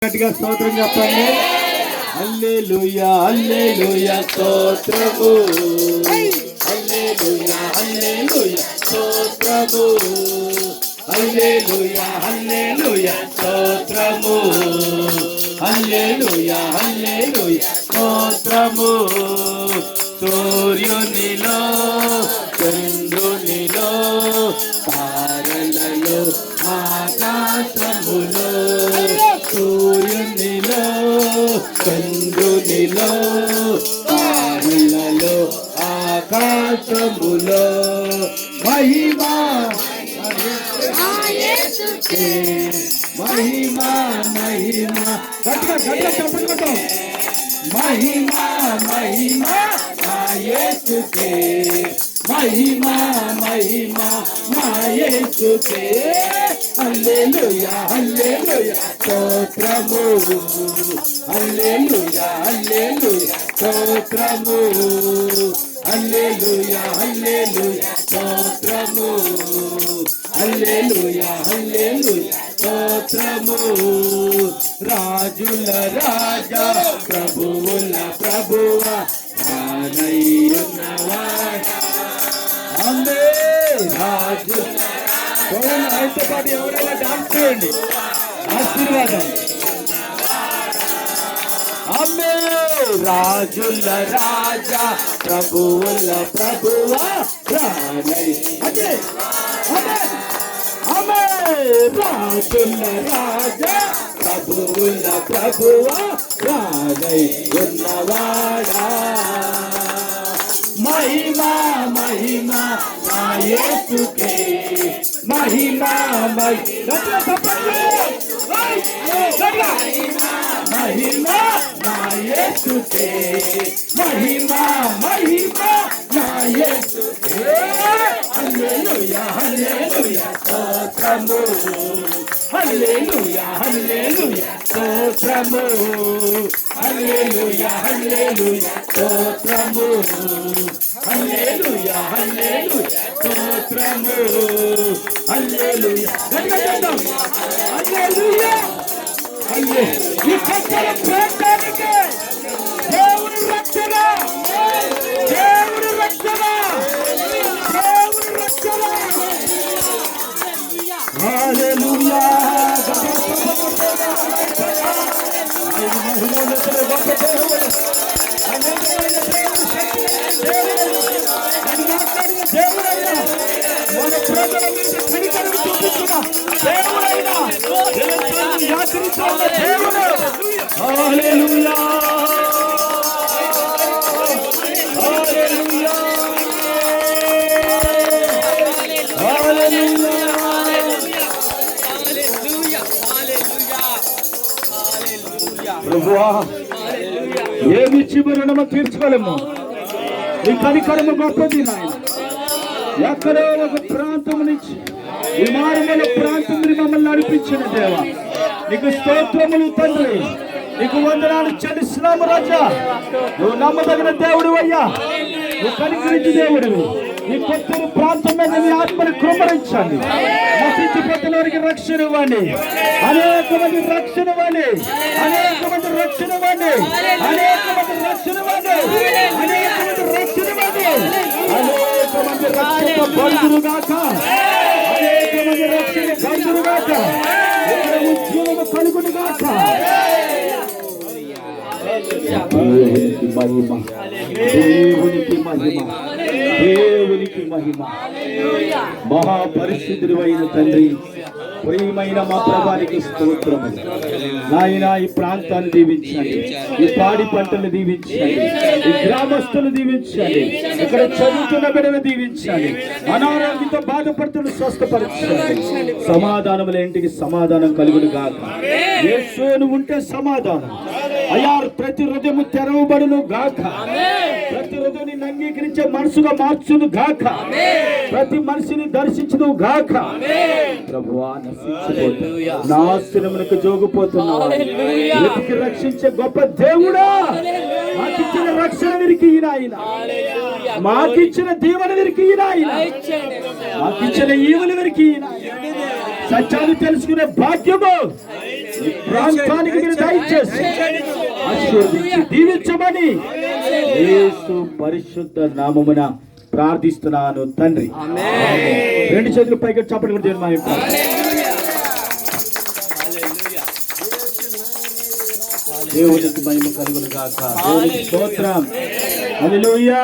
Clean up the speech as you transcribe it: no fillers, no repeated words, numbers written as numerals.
గట్టిగా స్తోత్రం చెప్పండి. హల్లెలూయా హల్లెలూయా స్తోత్రము, హల్లెలూయా హల్లెలూయా స్తోత్రము, హల్లెలూయా హల్లెలూయా స్తోత్రము, హల్లెలూయా హల్లెలూయా స్తోత్రము. సూర్యునిలో చంద్రునిలో తారలలో ఆకాశములో, సూర్యునిలో చంద్రునిలో తారలలో ఆకాశములో మహిమా మహిమా మహిమా గట్టిగా చెప్పండి. మహిమా మహిమా యేసుకే, మహిమా మహిమా యేసుకే. హల్లెలూయా హల్లెలూయా స్తోత్రము, హల్లెలూయా హల్లెలూయా స్తోత్రము, హల్లెలూయా హల్లెలూయా స్తోత్రము, హల్లెలూయా హల్లెలూయా స్తోత్రము. రాజుల రాజా ప్రభువుల ప్రభువా రానయ్యున్నవాడా, అందే రాజు అయితే పాటు ఎవరైనా డాన్స్ చేయండి. ఆశీర్వాదం. అమ్మే రాజుల రాజా ప్రభువుల ప్రభువా రానయ్య, అమ్మే రాజుల రాజా ప్రభువుల ప్రభువా రానయ్యున్నవాడా. మహిమా మహిమా యేసుకే, మహిమా మహిమా యేసుకే, మహిమా మహిమా యేసుకే. హల్లెలూయా హల్లెలూయా స్తోత్రము, హల్లెలూయా హల్లెలూయా స్తోత్రము, హల్లెలూయా హల్లెలూయా స్తోత్రము, హల్లెలూయా హల్లెలూయా స్తోత్రము, హల్లెలూయా. హల్లెలూయా హల్లెలూయా. ఈ కట్టల ప్రాంతానికి దేవుని రక్షణ, దేవుని రక్షణ, దేవుని రక్షణ. హల్లెలూయా. దేవుడైనా మన ప్రజల మీద కనికరం చూపిస్తున్న దేవుడైనా యాత్రిస్తున్న దేవుడు. హల్లెలూయా హల్లెలూయా హల్లెలూయా. ప్రభువా, ఏమిచ్చి రుణము తీర్చుకోలేము. ఈ కనికరము గొప్పది నాయన. ఎక్కడో ఒక ప్రాంతం నుంచి ఈ మారుమూల ప్రాంతం మమ్మల్ని నడిపించిన దేవా, నీకు స్తోత్రములు తండ్రి, నీకు వందనాలు చెల్లిస్తున్నాము రాజా. నువ్వు నమ్మదగిన దేవుడు అయ్యా, నువ్వు కనికరించి దేవుడు. ఈ కొత్తూరు ప్రాంతం మీద నీ ఆత్మని కృపరించండి. నశించిపోతున్న వారికి రక్షణ ఇవ్వండి, అనేక మంది రక్షణ ఇవ్వండి, అనేక మంది రక్షణ ఇవ్వండి, అనేక మంది రక్షణ ఇవ్వండి, అనేక మంది రక్షణ ఇవ్వండి, అనేక మంది రక్షణ బంధువుగాక, అనేక మంది రక్షణ బంధువుగాక, ఉద్యోగం కలుగునుగాక. దేవునికి మహిమ, దేవునికి మహిమ, దేవునికి మహిమ. మహాపరిశుద్ధుడు అయిన తండ్రి, ప్రియమైన మా ప్రభానికి స్తోత్రము నాయన. ఈ ప్రాంతాన్ని దీవించండి, ఈ పాడి పంటలు దీవించండి, ఈ గ్రామస్తులు దీవించండి, ఇక్కడ చదువుతున్న బిడ్డను దీవించండి, అనారోగ్యంతో బాధపడుతున్న స్వస్థపరచండి. సమాధానముల ఇంటికి సమాధానం కలుగును గాక. యేసును ఉంటే సమాధానం అయ్యా. ప్రతి హృదయము తెరవబడును గాక, ప్రతి హృదయాన్ని అంగీకరించే మనసుగా మార్చును గాక, ప్రతి మనిషిని దర్శించును గాక. ప్రభువా, నాశనమునకు జోగుపోతున్నావు, వెతికి రక్షించే గొప్ప దేవుడా, మాకిచ్చిన రక్షణ వీరికి ఈయన, మాకిచ్చిన దీవెన వీరికి ఈయన, మాకిచ్చిన ఈవుల వీరికి ఈయన. సత్యాన్ని తెలుసుకునే భాగ్యము ఈ ప్రాంతానికి మీరు దయచేసి ఆశీర్వదించి దీవించమని యేసు పరిశుద్ధ నామమున ప్రార్థిస్తున్నాను తండ్రి. రెండు చేతులు పైకి చప్పట్లు కొట్టి దేవుని మహిమ. దేవునికి మహిమ కలుగును గాక. దేవునికి స్తోత్రం. హల్లెలూయా.